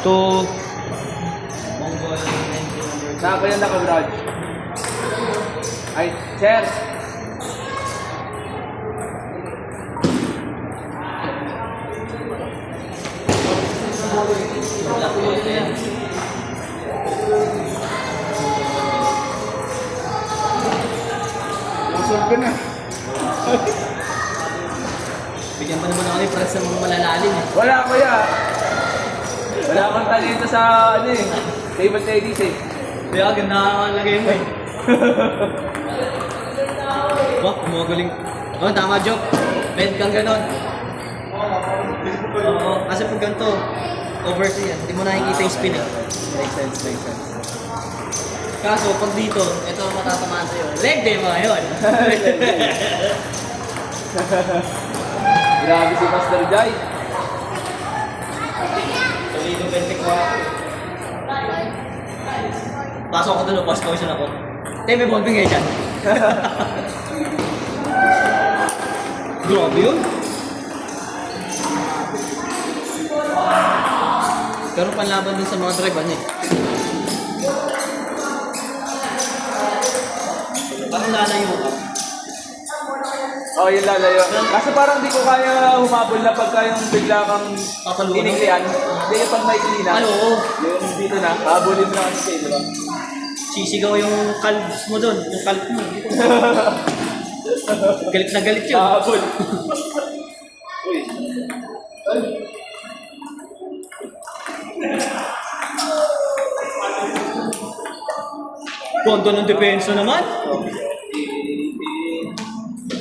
2. Mongol 19 Saan ko yan naka-garage? Ay, sir! Lusog ka na. Bigyan pa naman ako ni Franz sa mga malalalim eh. Wala kuya. Wala akong talento sa ano eh. Table tennis eh. Kaya ganda ang lagay mo eh. Wah, kumagaling. Oh, tama joke. Bend kang ganon. Oo, kasi pag ganito, overseas yan. Hindi mo nakikita yung spin eh. Makes sense, makes sense. Kaso pag dito, ito ang matatamaan sa'yo. Leg day mga yun. Grabe si Master Jai. Solito 24. Pasok ako doon, pass caution ako. Tay, may ballping ngayon dyan. Grabe yun. Pero panlaban dun sa mga drive, ano eh. Parang lalayo ka. Oh, yun lalayo. Kasi parang di ko kaya humabol na pagka yung bigla kang Papaluno. tinigrian. Hindi yung pag may klina. Ano? Yung dito na, habulin na kasi sa'yo, di ba? Sisigaw yung calves mo doon. Yung calf mo. Galit na galit yun. Habol. Uy. Kondo ng depensa naman.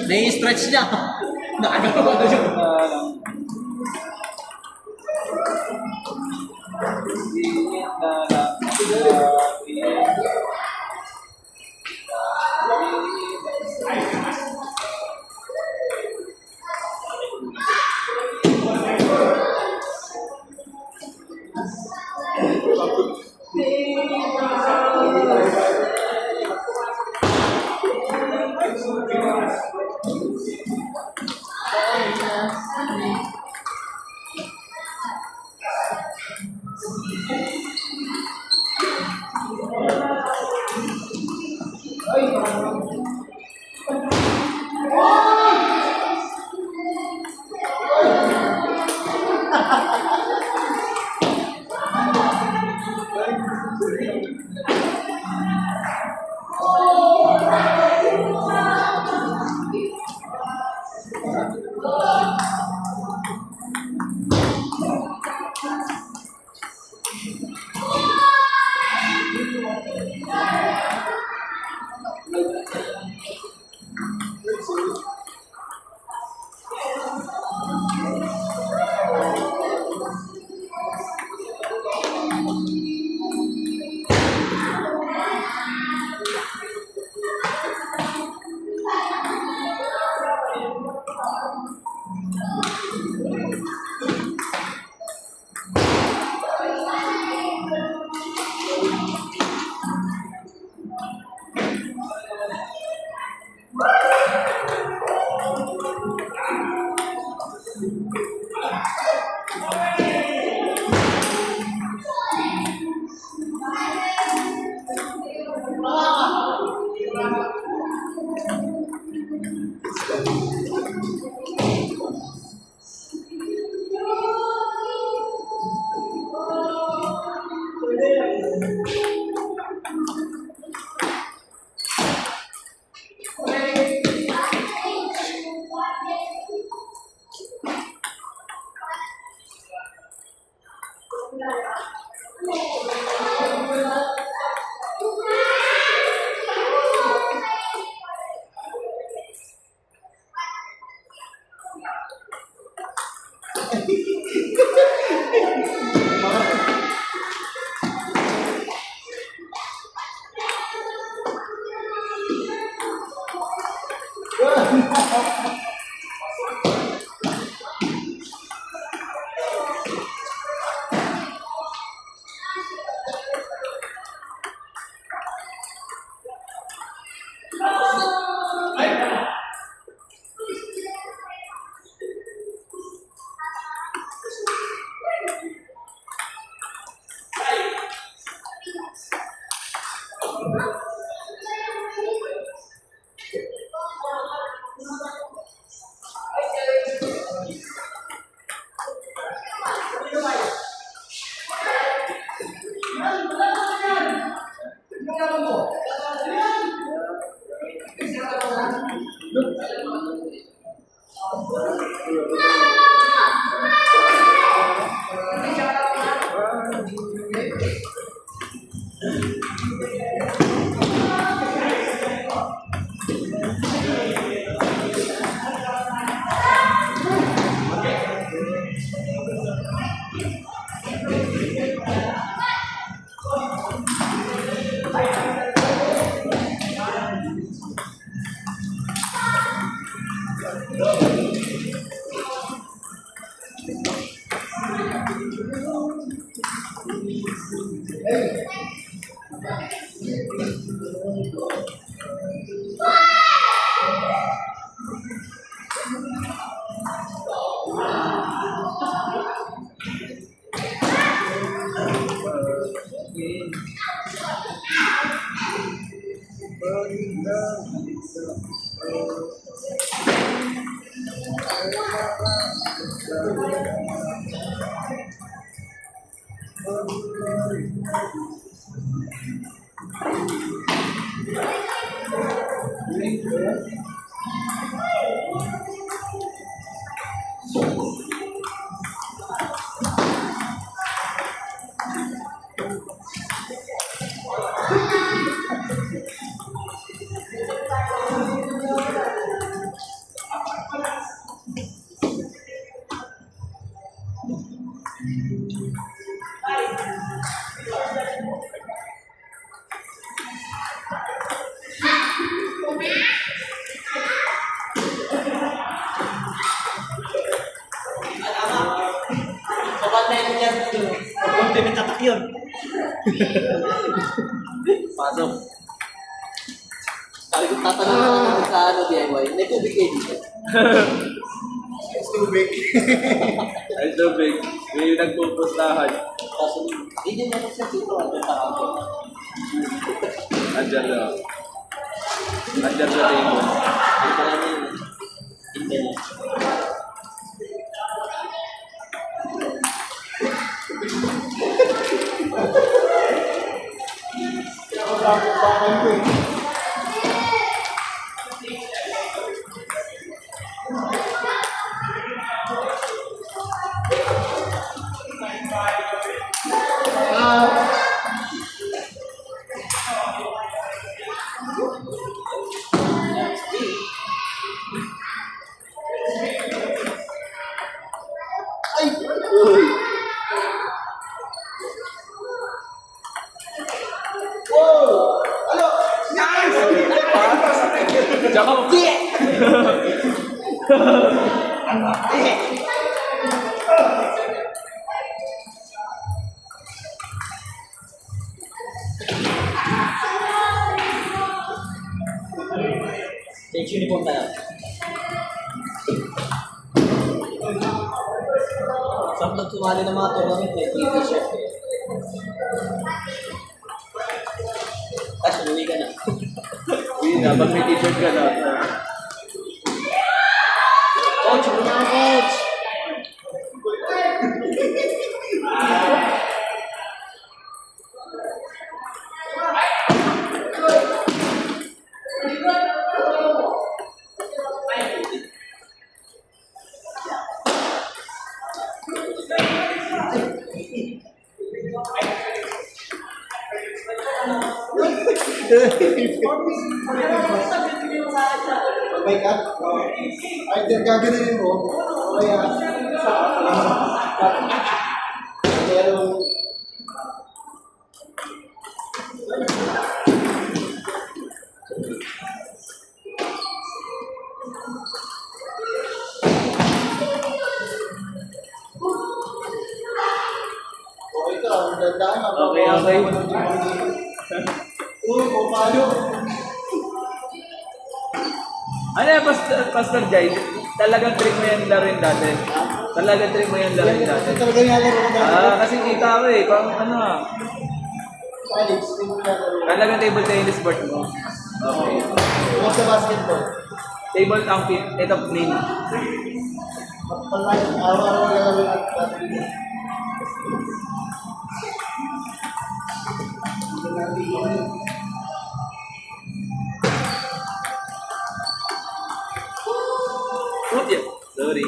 Nai-stretch niya. Nakagawa na yun. Kapag na yun yan, ultimate attack yun. Pasok. Sabi ko tatanong ka naman sa ano, DIY. May tubig kayo dito. It's too big. Ay, so big. May nagpupustahan. Kaso, hindi nyo naman siya dito. Ano sa ako? Andyan na. Andyan sa table. Ito lang yun. Hindi na. Tsaka, Change uniform tayo. Saan pag sumali ng mga tournament, may free t-shirt eh. Tapos umuwi ka na. uwi na. Pag may t-shirt ka na. Coach, umuwi na ako, coach! Mag-wake up? Ay, gaganin mo. Kaya, merong okay ka, magandaan. Okay, okay. Kung paano? Ano yan, Pastor Jai? Talagang trick mo yan laruin dati. Talagang trick mo yan laruin dati. Talaga nilalaro ko dati. Kasi kita ko eh. Pang ano ah. Alex, hindi mo nilalaro. Talagang table tennis board mo. Okay. Huwag sa basketball. Table ang fit. Ito plain. Pag araw-araw nilalaro at basketball. Oh, yeah. Sorry.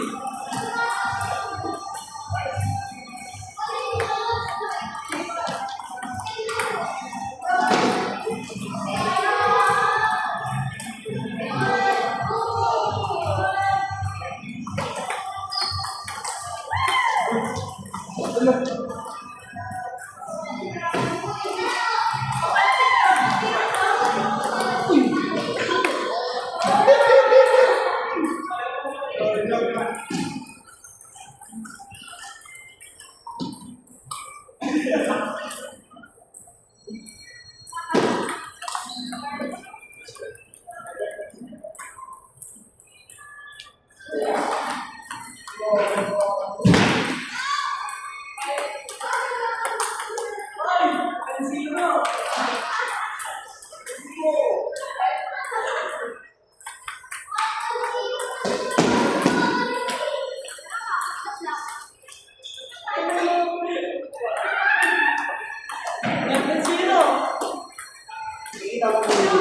Nakikita ko po yung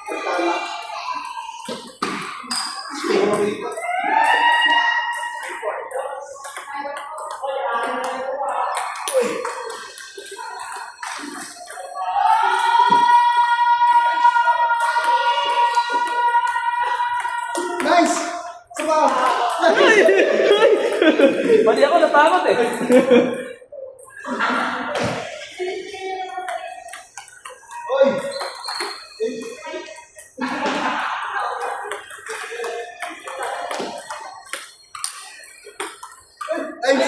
pagtala. Spin mo rito. Nice! Sama! Mali ako, natakot eh. Oy! Ay! Ay!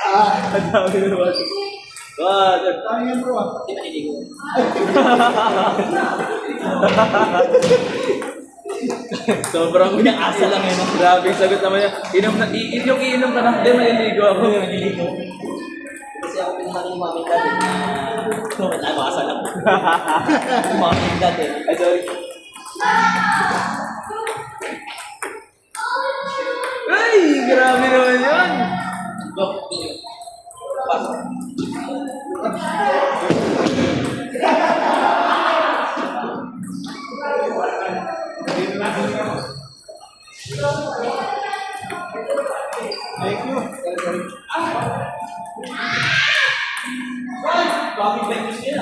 Ah! Ang dami na naman. Brother. Tayo yan bro ah. Di ba niligo? Sobrang Pinakasa lang yun. Grabe yung sagot naman yan. Yung iinom ka na, hindi maliligo ako. Niligo. Kasi ako pinamaling mami dati. Wait lang, makasa lang. Mami dati. Ay, sorry. Ay, grabe naman yun. Go, pinyo. Pasok. Thank you. Bakit ba yung gusto yun?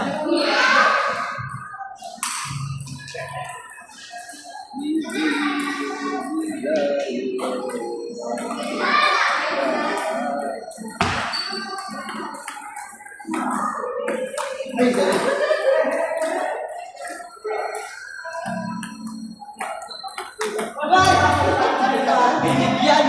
Ay, galing. Binigyan!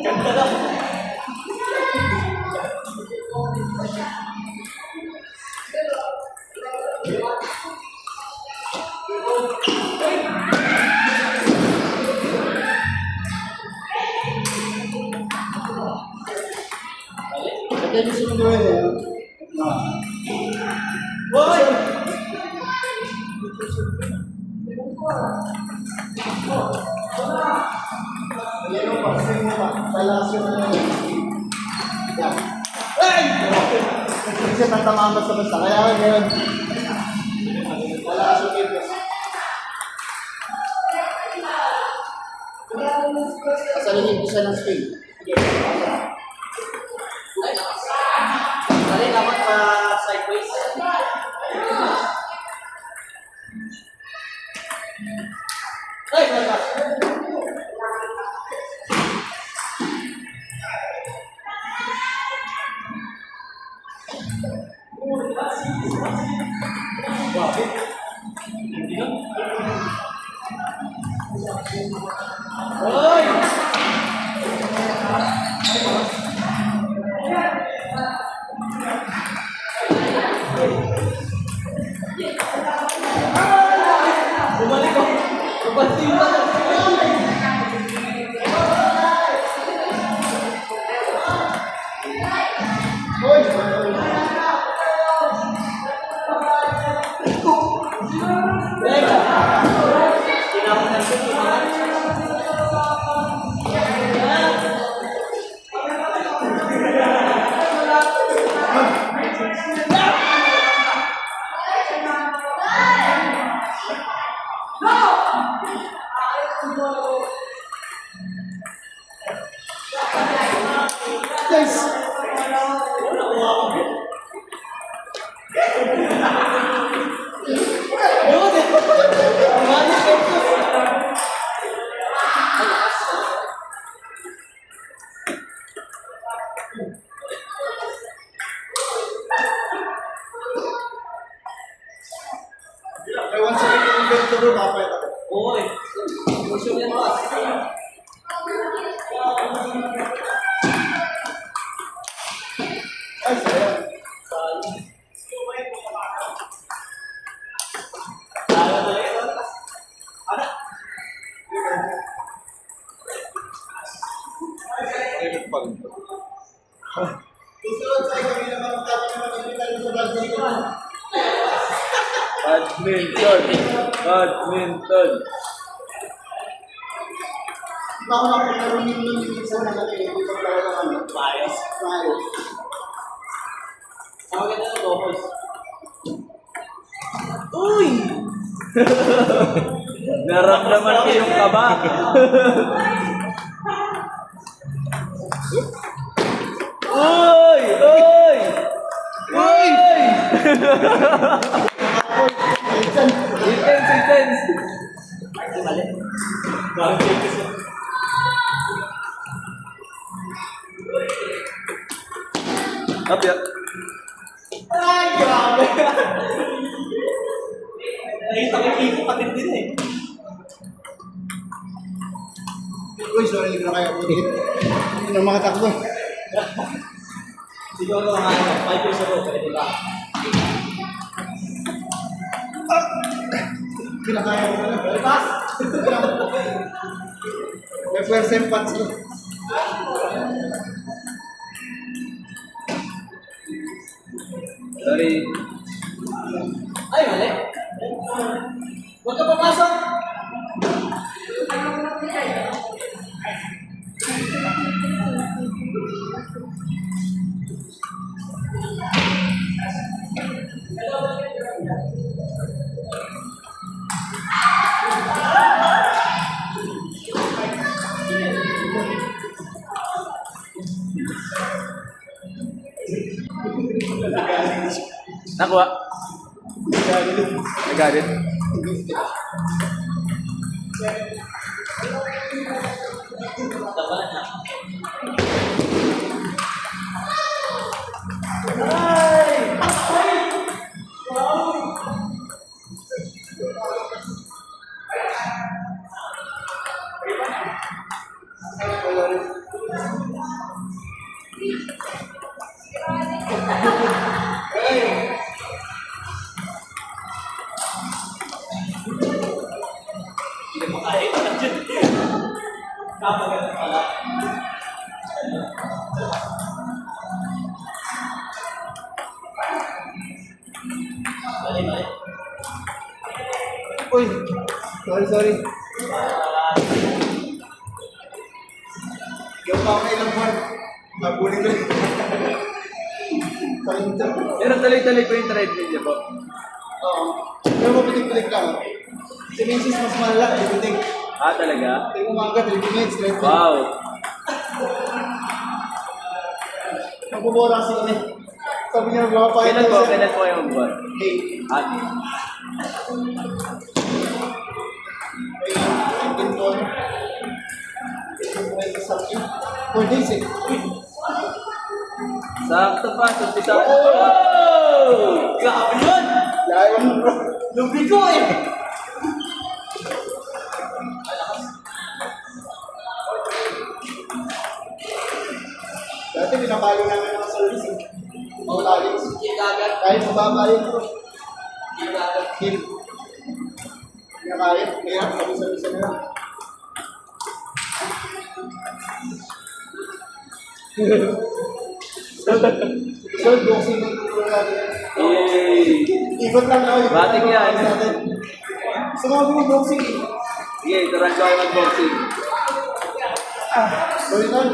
Ganda lang. Ito yung gusto mo gawin eh. Boy! Yan mo pa, swing mo pa. Balansin mo na yun. Yan. Ay! Kasi tatamaan basta-basta. Kaya ngayon, wala ka sa fitness. Kasalingin ko siya ng swing. Dali naman pa sideways. Ay, wala. Hoy! Bumalik ko. Bumalik yung bata. Hoy! Teka. Tinapon na siya. Guys! Yun eh. Mani Kempos. May 1 second yung ganito bro, mapayat ako. Oo eh. Gusto yan boss. Ay, sayang. Susunod tayo kami naman ang dati naman ang pinag sa vlog dito. Badminton. Badminton. Di ba ako napaglaro yung minsan na natin, hindi ko pala lang ano. Bias. Ayos. Ang maganda ng doubles. Uy! Naramdaman ko yung kaba. Uy! Uy! Uy! Minsan, Intense, intense. Ay, mali. Bakit yung gusto? Kapya. Ay, grabe! Nakita ko yung hito patid din eh. uy, sorry, hindi ko na kaya ulit. Hindi na makatakbo. Siguro mga 5 years ago, pwede ba? Kinakaya ko na lang. Pass! May pwersa yung pants ko. Sorry. Ay, mali. Huwag ka papasok! Nakuha. Nagalit. Dapat na. Hindi mo kaya i-touch yun. Kapag pala. Mali, mali. Uy, sorry. Yung pa ako ilang buwan. Nagbuling ko rin. Pakinta. Pero tuloy-tuloy ko yung treadmill niya po. Oo. Pero mapitig-pitig lang. Si Mrs. mas malala, pitig. Ah, talaga? Tingin umaga, 30 minutes, 30. Wow. Magbubura kasi kami. Sabi niya, magpapakita Kailan po? siya. Kailan po yung buwan? Hey, Ah, hey, pinto. Something. 4 days eh. sakto pa. Sabi sa... Oh! Grabe yun! Layo mo bro. Lubi ko eh! Dati pinapalo namin mga service eh. Mga college. Kinagat. Kahit mababa yun bro. Kinagat. Hill. Pinakaya. Kaya kami sa na lang. So, boxing ng tulong natin. Yay! Ikot lang ako. ikot Batik lang yan. ako natin. Sumama mo boxing eh. Sige, turan ko kayo mag-boxing. Sorry tol.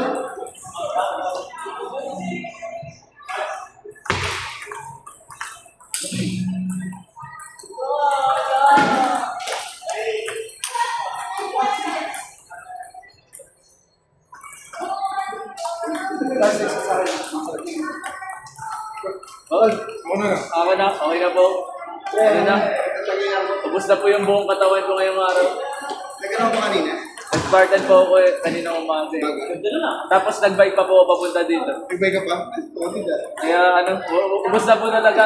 Last exercise sa akin. Oh, Ano na? okay na po. Ano na? Tapos na po yung buong katawan ko ngayong araw. Nagkano ko kanina? Nag-Spartan po ako kanina umaga. Ganda na. Tapos nag-bike pa po ako papunta dito. Nagbay ka pa? Tawagin na. Kaya ano, ubos na po talaga.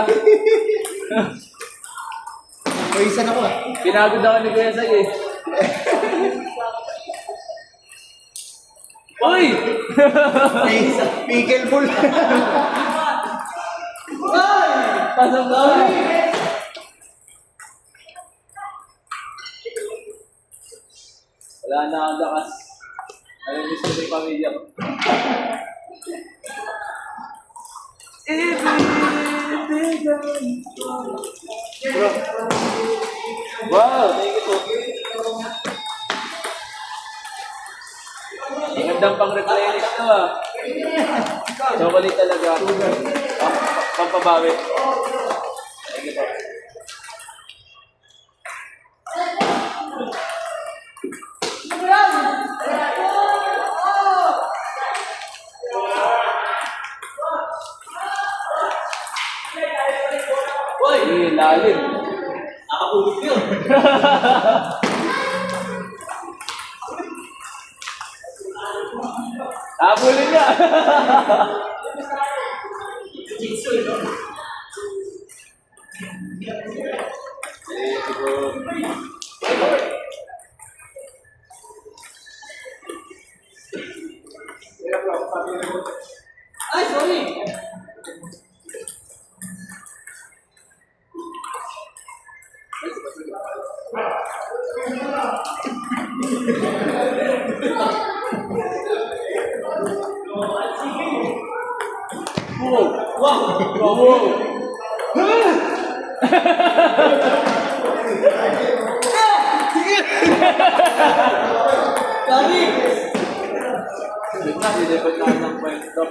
Pawisan ako ah. Pinagod ako ni Kuya Sai eh. Uy! Pickleball. Pasok na ulit. Wala na ang lakas. Ayun, gusto ko yung pamilya ko. Wow, thank you po. Magandang pang-replenish to ah. Chocolate talaga. Pampabawi. Thank you po. Uy, lalim. Nakahulog yun. Habulin niya. Jitsu, no? Ay, sorry. Kami! Bigla, nilipad na ng kwento.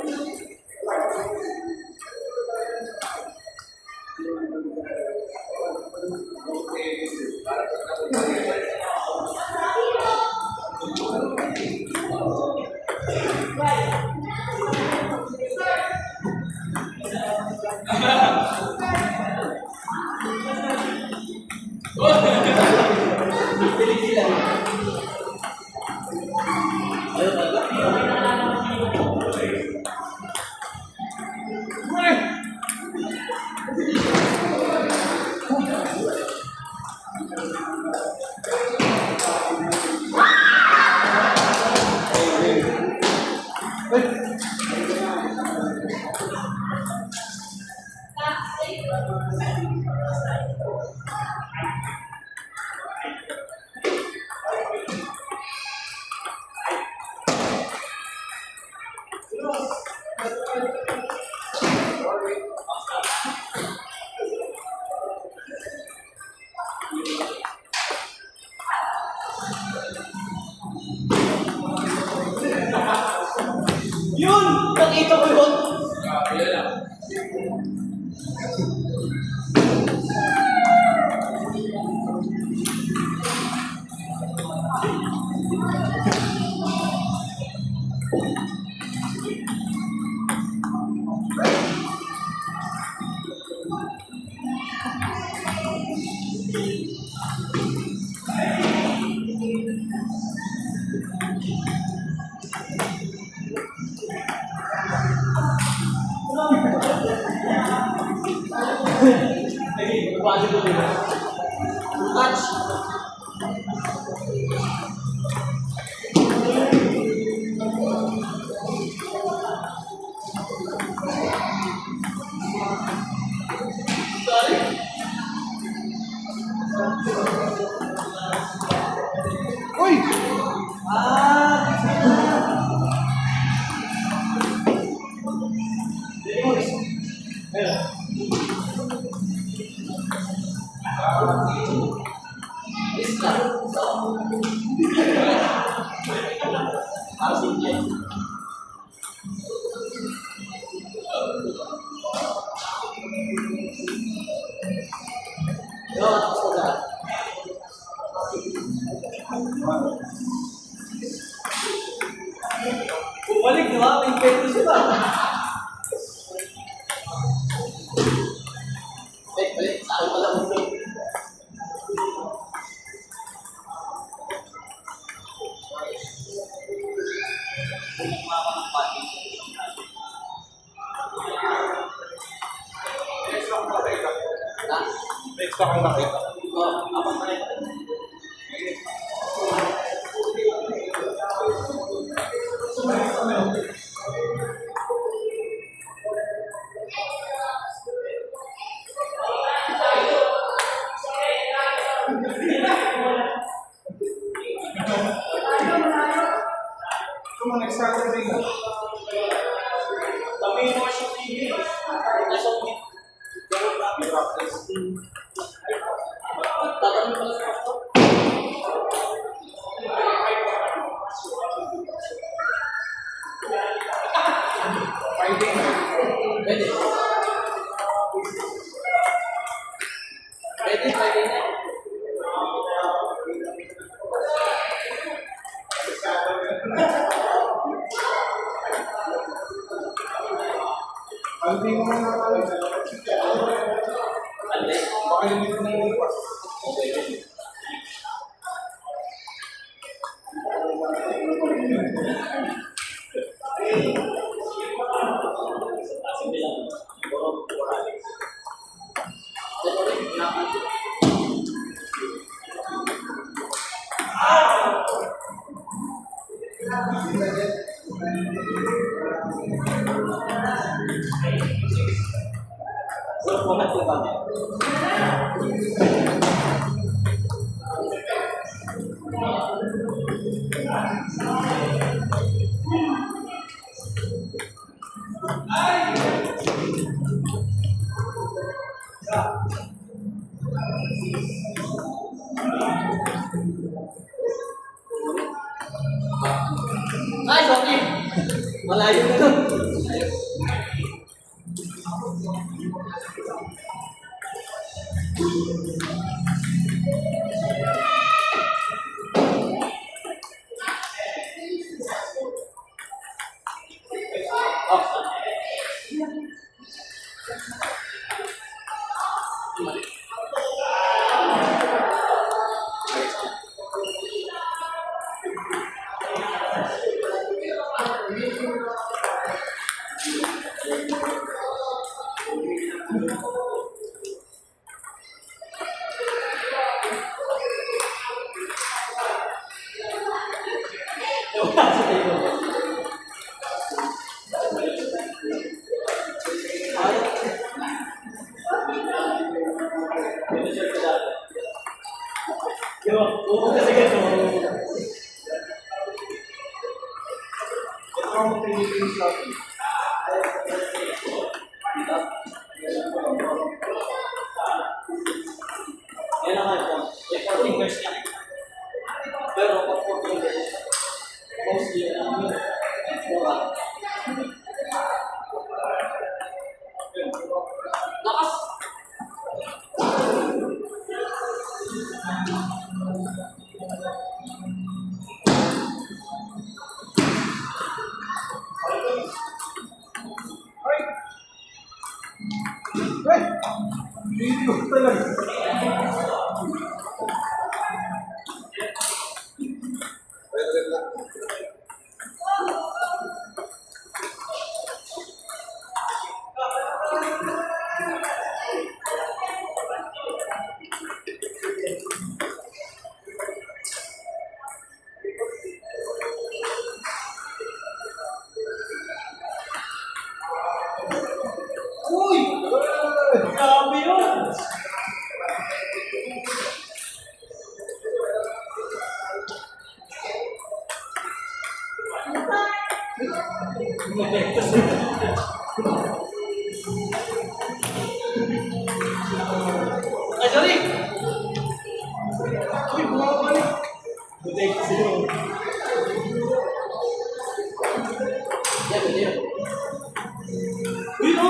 Yun! Nakita ko yun! Bali ko din. Touch! Uy! Bumalik, di ba? May kwento siya ba? Balik. Sa akin pala mo. Next na kang nakita. Apa mo next Saturday. Kami yung worship TV. Nasa ulit. Tatanong mo lang sa pastor. Friday na. Pwede. Pwede na. Ang di mo na alam. Baka yung dito na yung iwas. Sige lang. So, format ko ba? Ay, sorry. Malayo na nun. Yan ang ano, 14 years niya. Pero pag 14 years, mostly, mura. Lakas! Video talaga. Uy! Grabe yun! Ay, sorry! Uy, bumabalik! Buday kasi yun. Yan, yan. Uy, no!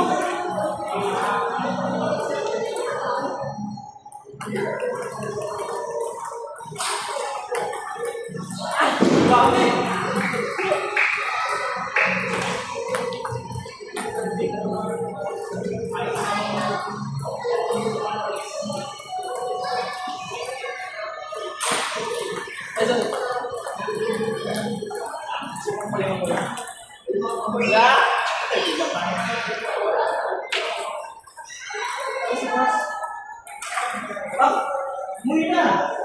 Grabe! Muli na!